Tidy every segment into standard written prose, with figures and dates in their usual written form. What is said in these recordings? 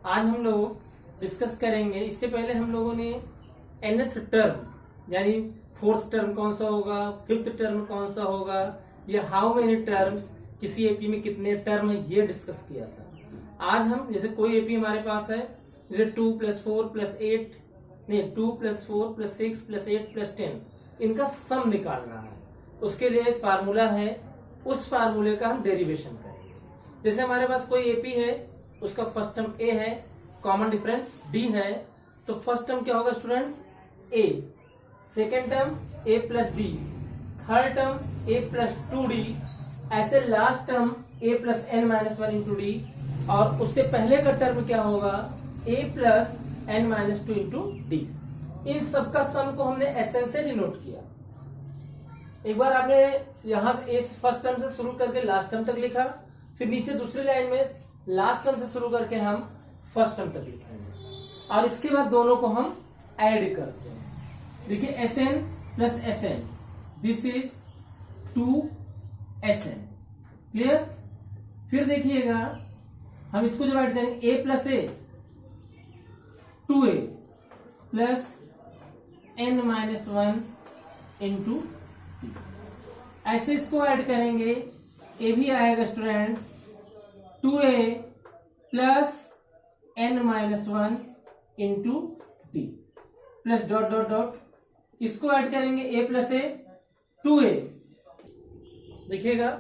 आज हम लोग डिस्कस करेंगे। इससे पहले हम लोगों ने nth टर्म यानी फोर्थ टर्म कौन सा होगा, फिफ्थ टर्म कौन सा होगा, या हाउ मेनी टर्म्स, किसी एपी में कितने टर्म है, ये डिस्कस किया था। आज हम जैसे कोई एपी हमारे पास है, जैसे 2 + 4 + 8 नहीं 2 + 4 + 6 + 8 + 10, इनका सम निकालना है। उसके लिए फार्मूला है, उस फार्मूले का हम डेरिवेशन करेंगे। जैसे हमारे पास कोई एपी है, उसका फर्स्ट टर्म ए है, कॉमन डिफरेंस डी है, तो फर्स्ट टर्म क्या होगा स्टूडेंट्स, ए, सेकेंड टर्म ए प्लस डी, थर्ड टर्म ए प्लस 2d, ऐसे लास्ट टर्म ए प्लस n - 1 इंटू डी, और उससे पहले का टर्म क्या होगा, ए प्लस n - 2 इंटू डी। इन सबका सम को हमने एसएन से डिनोट किया। एक बार आपने यहां से इस फर्स्ट टर्म से शुरू करके लास्ट टर्म तक लिखा, फिर नीचे दूसरी लाइन में लास्ट टर्म से शुरू करके हम फर्स्ट टर्म तक लिखेंगे, और इसके बाद दोनों को हम ऐड करते हैं। देखिए SN plus SN, this is 2SN, clear. फिर देखिएगा हम इसको जब ऐड करेंगे, a plus a 2a plus n - 1 into, ऐसे इसको ऐड करेंगे, ए भी आएगा students 2a plus n - 1 into t, plus dot dot dot, इसको ऐड करेंगे a प्लस ए 2a, देखिएगा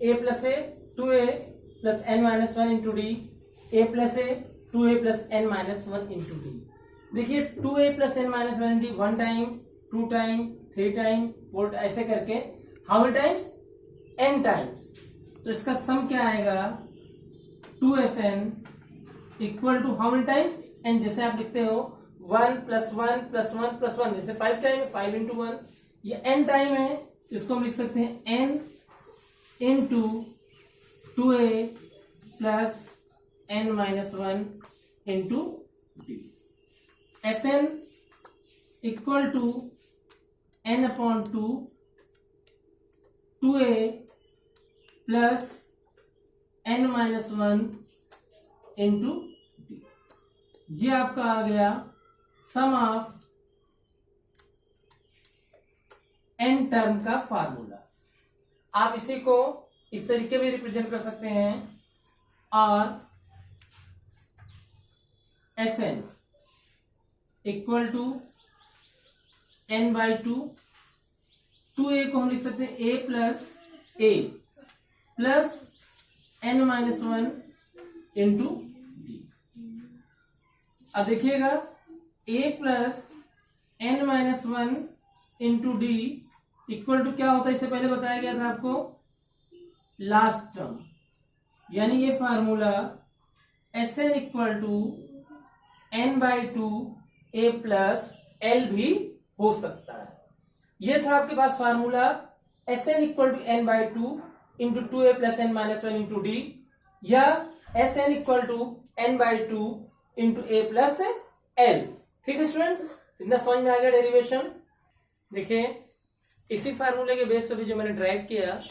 a plus a 2a plus n - 1 into d, a plus a 2a plus n - 1 into d. देखिए 2a plus n - 1 d 1 time, 2 time, 3 time, 4, ऐसे करके how many times, n times. तो इसका sum क्या आएगा, 2SN equal to how many times, n। जैसे आप लिखते हो 1 + 1 + 1 + 1, जैसे 5 टाइम है 5 इंटू 1, ये n टाइम है, इसको हम लिख सकते हैं n into 2a plus n - 1 into d. SN equal to n/2 2a plus n - 1 into d. ये आपका आ गया सम ऑफ n टर्म का फार्मूला। आप इसी को इस तरीके में रिप्रेजेंट कर सकते हैं, और SN equal to n/2, 2a को हम लिख सकते हैं a plus a plus n - 1 into d. अब देखिएगा a plus n - 1 into D equal to क्या होता है, इससे पहले बताया गया था आपको, लास्ट टर्म, यानी ये formula SN equal to n/2 a plus l भी हो सकता है। ये था आपके पास formula SN equal to n/2 into 2a plus n - 1 into D, या SN equal to n/2 into a plus l। ठीक है स्टूडेंट्स, इतना समझ में आ गया डेरिवेशन। देखिए इसी फार्मूले के बेस पर भी जो मैंने ड्राइव किया,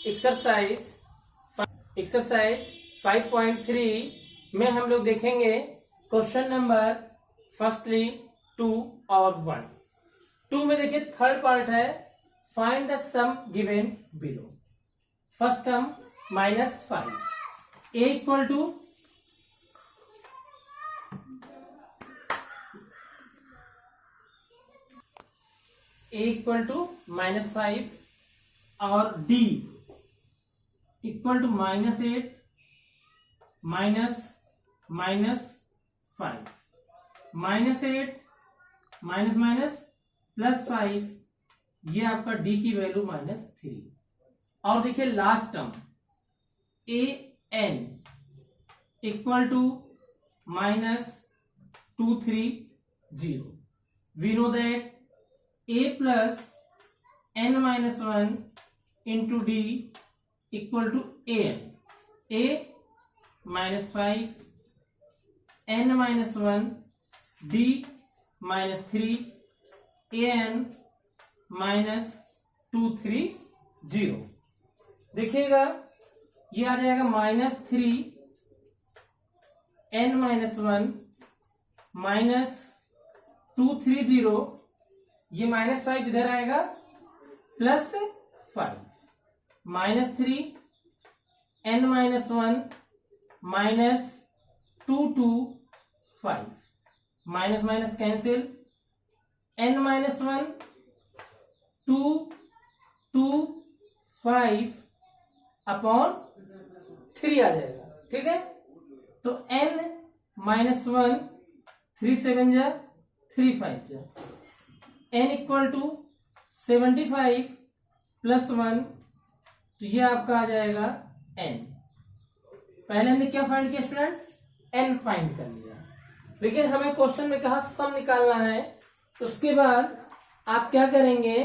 एक्सरसाइज 5.3 में हम लोग देखेंगे क्वेश्चन नंबर फर्स्टली 2 और 1। 2 में देखिए थर्ड पार्ट है, find the sum given below. First term -5, a equal to -5 और d इक्वल टू -8 -5, -8 +5, ये आपका d की वैल्यू -3। और देखिए last term an equal to -230। We know that a plus n - 1 into D equal to an, a -5 n - 1 d -3 an -230। देखिएगा ये आ जाएगा -3 n-1 -230, ये -5 इधर आएगा, +5 -3 n-1 -225, minus minus cancel, n-1 2 2 5 upon 3 आ जाएगा, ठीक है। तो n-1 3 7 जा 3 5 जा, n इक्वल टू 75 + 1, तो ये आपका आ जाएगा n। पहले हमने क्या फाइंड किया स्टूडेंट्स, n फाइंड कर लिया, लेकिन हमें क्वेश्चन में कहा सम निकालना है। उसके बाद आप क्या करेंगे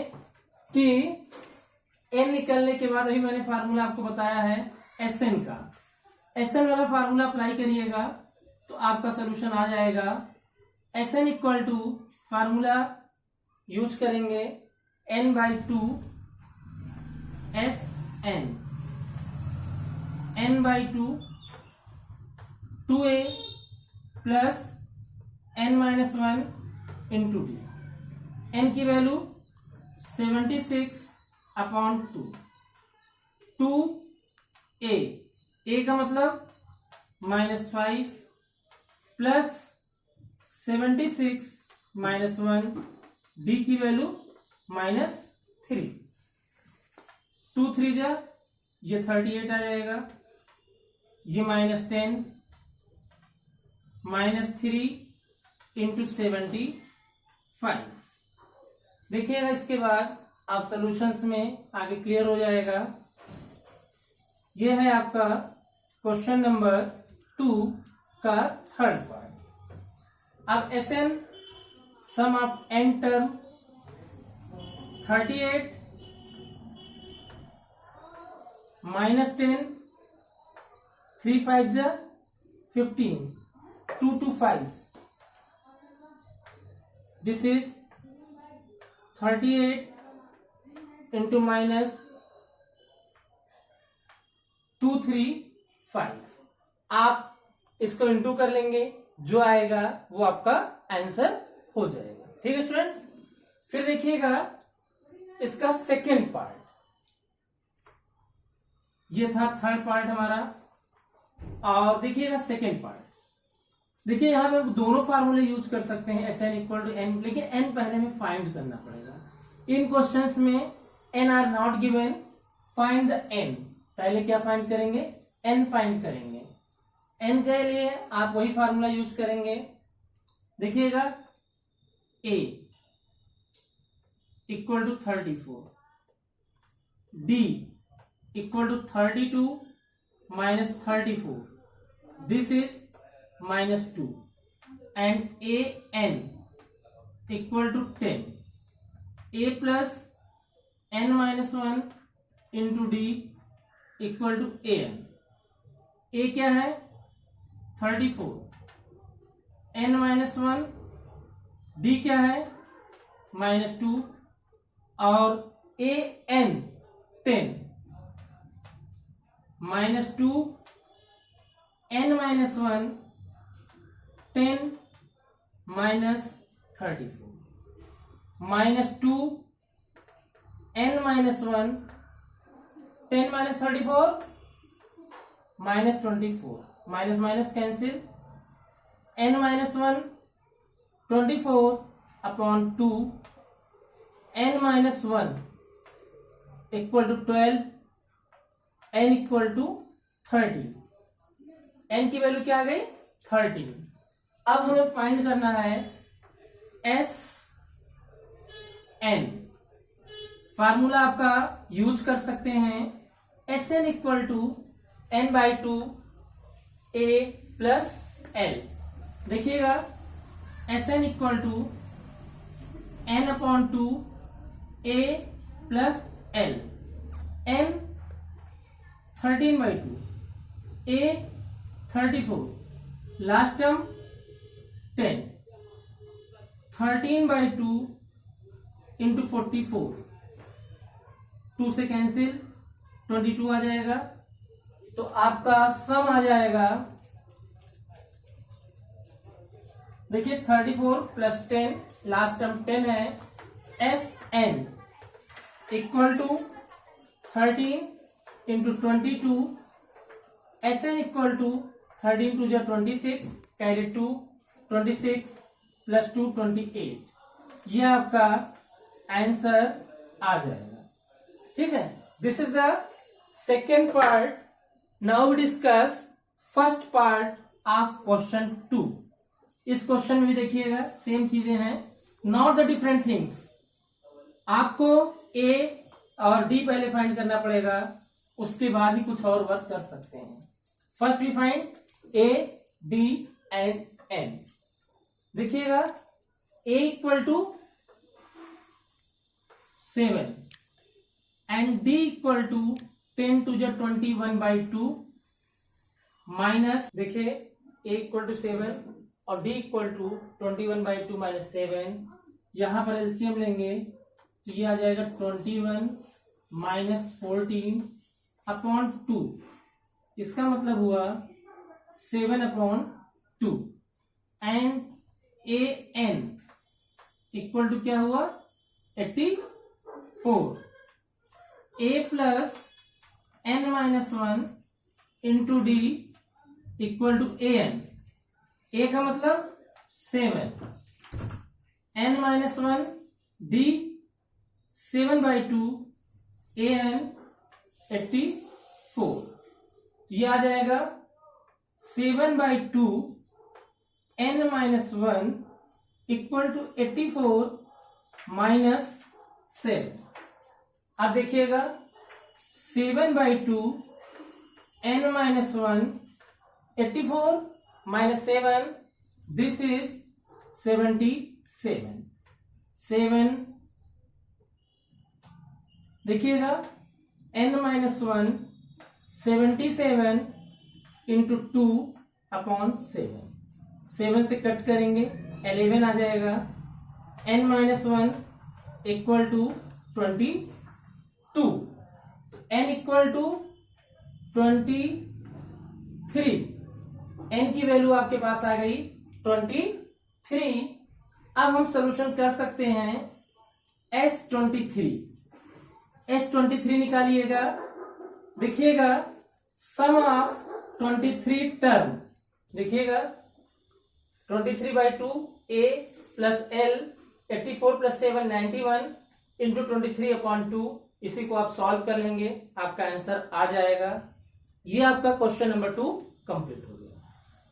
कि n निकलने के बाद, अभी मैंने फार्मूला आपको बताया है Sn का, Sn वाला फार्मूला अप्लाई करिएगा तो आपका सोल्यूशन आ जाएगा। Sn equal to formula use करेंगे n/2 Sn, n/2 2a plus n-1 into d, n की वैल्यू 76/2, 2a, a का मतलब -5 प्लस 76 -1, d की वैल्यू -3, 2 3 जा, ये 38 आ जाएगा, ये -10 -3 इंटू 75। देखिएगा इसके बाद आप सॉल्यूशंस में आगे क्लियर हो जाएगा। ये है आपका क्वेश्चन नंबर 2 का थर्ड पार्ट। अब Sn sum of n term 38 -10 3 5 जा 15, 2 to 5, this is 38 into -2 3 5। आप इसको इंटू कर लेंगे, जो आएगा वो आपका आंसर हो जाएगा, ठीक है स्टूडेंट्स। फिर देखिएगा इसका सेकेंड पार्ट, ये था थर्ड पार्ट हमारा, और देखिएगा सेकेंड पार्ट। देखिए यहां पे दोनों फार्मूले यूज कर सकते हैं, Sn इक्वल टू n, लेकिन n पहले में फाइंड करना पड़ेगा। इन क्वेश्चंस में n are not given, find the n। पहले क्या फाइंड करेंगे, n फाइंड करेंगे। n के लिए आप वही फार्मूला यूज करेंगे। देखिएगा a equal to 34, d equal to 32 -34, this is -2, and an equal to 10, a plus n-1 into d equal to an। a क्या है 34, n-1, d क्या है -2, और an 10, -2 n-1 10 -34, -2 n-1 10 -34 -24, minus minus cancel, n-1 24/2, n-1 equal to 12, n equal to 30, n की value क्या आ गई 30। अब हमें फाइंड करना है Sn। फार्मूला आपका यूज कर सकते हैं, Sn equal to n/2 a plus l। देखिएगा Sn equal to n/2 a plus l, n 13/2, a 34, last term 10, 13/2 into 44, 2 से कैंसिल 22 आ जाएगा। तो आपका सम आ जाएगा देखिए 34 प्लस 10, लास्ट टर्म 10 है, S N equal to 13 into 22, S N equal to 13 two 26, carry 2, 26 plus 2 28। ये आपका आंसर आ जाएगा। ठीक है, this is the second part. Now we discuss first part of question 2। इस क्वेश्चन में भी देखिएगा सेम चीजें हैं, नॉट द डिफरेंट थिंग्स। आपको ए और डी पहले फाइंड करना पड़ेगा, उसके बाद ही कुछ और वर्क कर सकते हैं। First we find A, D and N. देखिएगा A equal to 7 and D equal to 10 to 21/2 minus, देखिए ए इक्वल टू 7 और डी इक्वल टू 21/2 माइनस 7। यहां पर एलसीएम लेंगे तो ये आ जाएगा 21 माइनस 14/2। इसका मतलब हुआ 7/2 and A N equal to क्या हुआ 84। A plus N minus 1 into D equal to A N. A का मतलब 7, N minus 1, D 7/2, A N 84। ये आ जाएगा 7/2 N minus 1 equal to 84 minus 7। अब देखिएगा 7/2 N minus 1 84 minus 7, this is 77। 7 देखिएगा एन माइनस 1 77 इंटू 2/7। 7 से कट करेंगे 11 आ जाएगा। N minus 1 equal to 22, N equal to 23। N की वैल्यू आपके पास आ गई 23। अब हम सॉल्यूशन कर सकते हैं S23। S23 निकालिएगा, देखिएगा सम ऑफ 23 टर्म, देखिएगा 23/2 ए प्लस एल 84 प्लस 7 91 इंटू 23/2। इसी को आप सॉल्व कर लेंगे, आपका आंसर आ जाएगा। ये आपका क्वेश्चन नंबर 2 कंप्लीट हो गया।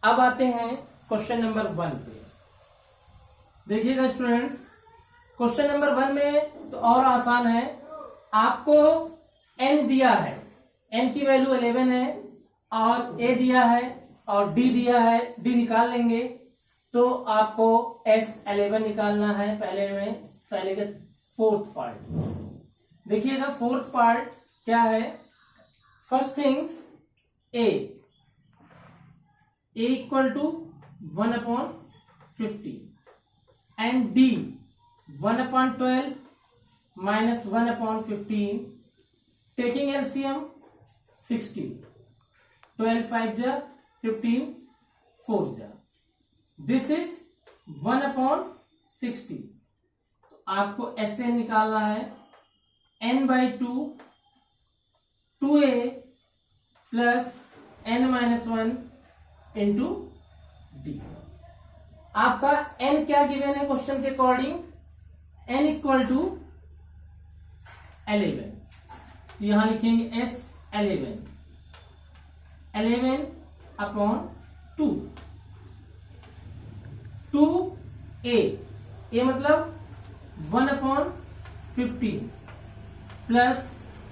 अब आते हैं क्वेश्चन नंबर 1 पे। देखिएगा स्टूडेंट्स, क्वेश्चन नंबर 1 में तो और आसान है। आपको n दिया है, n की वैल्यू 11 है और a दिया है और d दिया है, d निकाल लेंगे तो आपको S11 निकालना है। पहले के फोर्थ पार्ट देखिएगा। फोर्थ पार्ट क्या है? First things a equal to 1/50 and d 1/12 minus 1/15, taking LCM 60, 12 5 जा 15, 4 जा, दिस इज 1/60। तो आपको एस एन निकालना है, n/2 2a plus n minus 1 into D. आपका n क्या गिवन है क्वेश्चन के अकॉर्डिंग? n equal to 11। तो यहां लिखेंगे S11 11/2 2a मतलब 1/15 प्लस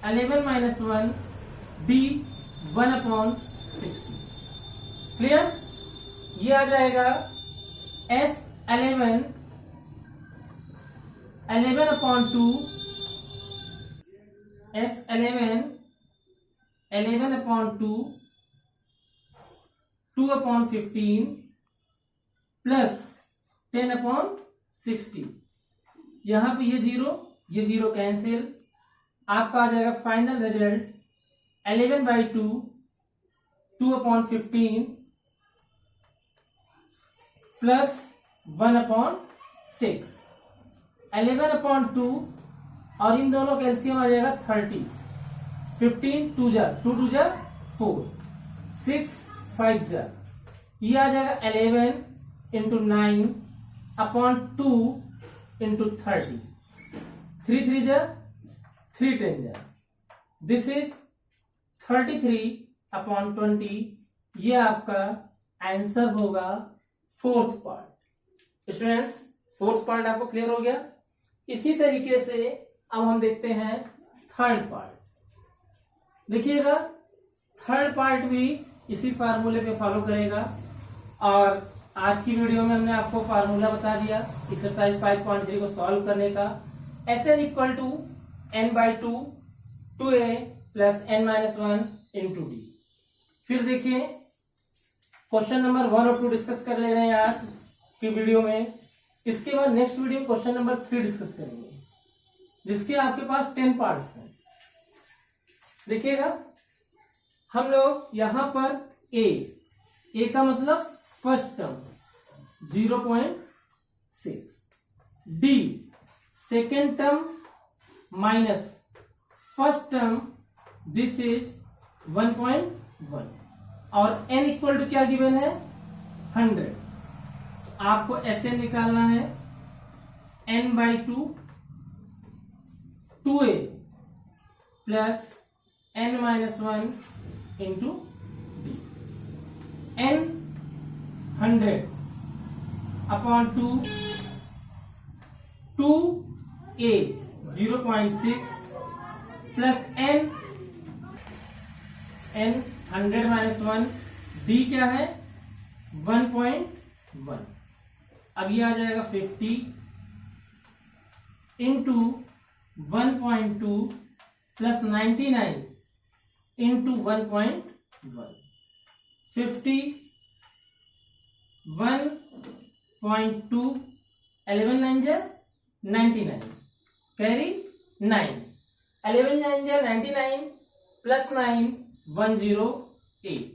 11 माइनस 1 d 1/60। क्लियर? ये आ जाएगा S11 11/2 S11 11/2 2/15 प्लस 10/60। यहां पे ये जीरो कैंसिल, आपका आ जाएगा फाइनल रिजल्ट 11/2 2/15 प्लस 1/6, 11/2 और इन दोनों का एलसीएम आ जाएगा 30, 15 2 जा 4, 6 5 जा, ये आ जाएगा 11 इंटू 9/2 इंटू 30, 3 3 जा 3 10 जा, दिस इज 33/20। ये आपका आंसर होगा fourth part. Students, fourth part आपको क्लियर हो गया। इसी तरीके से अब हम देखते हैं थर्ड पार्ट। देखिएगा, थर्ड पार्ट भी इसी फार्मूले पे फॉलो करेगा और आज की वीडियो में हमने आपको फार्मूला बता दिया एक्सरसाइज 5.3 को सॉल्व करने का। Sn equal to n/2 2a plus n-1 into D. फिर देखिए, क्वेश्चन नंबर 1 और 2 डिस्कस कर ले रहे हैं आज की वीडियो में। इसके बाद next video question number 3 discuss करेंगे, जिसके आपके पास 10 पार्ट्स हैं। देखिएगा, हम लोग यहां पर ए का मतलब first term 0.6, D second term minus first term, this is 1.1 और n इक्वल टू क्या गिवन है 100। आपको Sn निकालना है n/2 2a plus n-1 into D. n 100/2 2a 0.6 plus n 100-1, D क्या है 1.1। अब ये आ जाएगा 50 इंटू 1.2 प्लस 99 इंटू 1.1, 50 1.2 11 9 जा 99 कैरी 9, 11 9 जा 99 प्लस 9 108।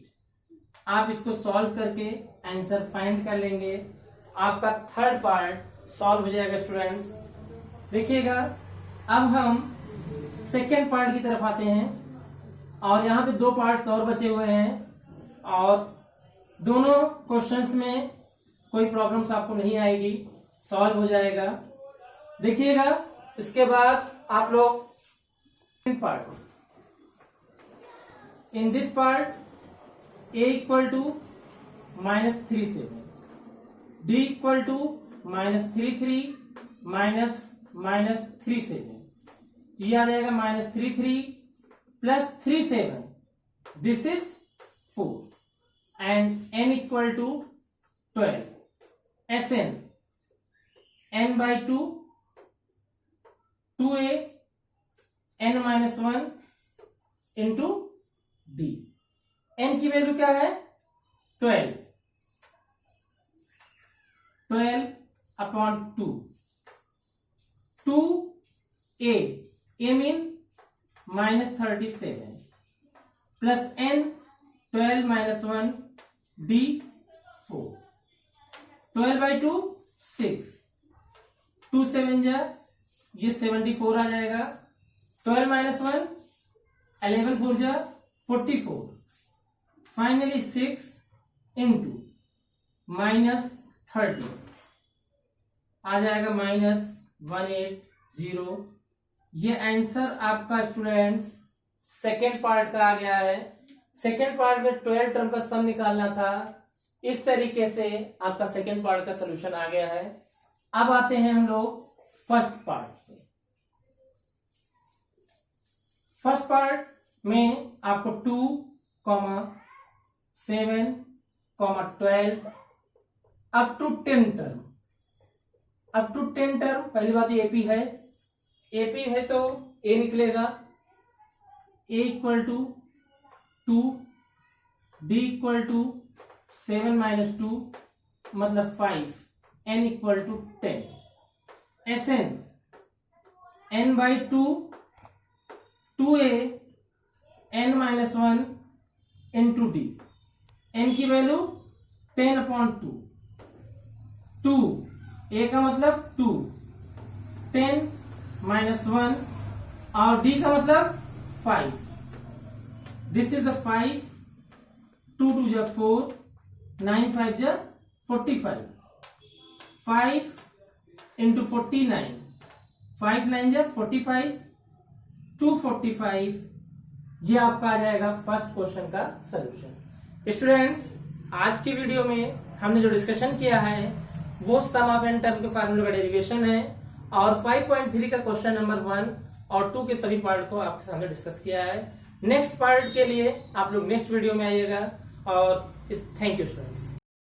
आप इसको सॉल्व करके आंसर फाइंड कर लेंगे, आपका थर्ड पार्ट सॉल्व हो जाएगा। स्टूडेंट्स देखिएगा, अब हम सेकेंड पार्ट की तरफ आते हैं और यहाँ पे 2 पार्ट्स और बचे हुए हैं और दोनों क्वेश्चंस में कोई प्रॉब्लम्स आपको नहीं आएगी, सॉल्व हो जाएगा। देखिएगा, इसके बाद आप लोग part, in this part a equal to -37, d equal to -33 -37, ये आ जाएगा -33 plus 37, this is 4 and n equal to 12। Sn n/2 2a n-1 into D. n की वैल्यू क्या है 12/2 2a mean -37 plus n 12-1 d 4, 12/2 6, 2 7 जा ये 74 आ जाएगा, 12-1 11 4 जा 44, फाइनली 6 इंटू -30 आ जाएगा -180। ये आंसर आपका स्टूडेंट्स सेकेंड पार्ट का आ गया है। सेकेंड पार्ट में 12 टर्म का सम निकालना था, इस तरीके से आपका सेकेंड पार्ट का सोल्यूशन आ गया है। अब आते हैं हम लोग फर्स्ट पार्ट पे। फर्स्ट पार्ट में आपको 2, 7, 12 अप टू 10 टर्म, पहली बात एपी है, तो ए निकलेगा, A equal to 2, D equal to 7-2 मतलब 5, n equal to 10, Sn n/2 2a n-1 into D. n की वैल्यू 10/2, 2, ए का मतलब 2, 10 माइनस 1 और डी का मतलब 5. दिस इज द 5, 2 2 जा 4, 9 5 जा 45. 5 इंटू 49, 5 9 जा 45, 245. ये आपका आ जाएगा फर्स्ट क्वेश्चन का सोल्यूशन. स्टूडेंट्स, आज की वीडियो में हमने जो डिस्कशन किया है वो सम ऑफ एन टर्म के फार्मूले का डेरिवेशन है और 5.3 का क्वेश्चन नंबर 1 और 2 के सभी पार्ट को आपके सामने डिस्कस किया है. नेक्स्ट पार्ट के लिए आप लोग नेक्स्ट वीडियो में आइएगा और थैंक यू स्टूडेंट्स.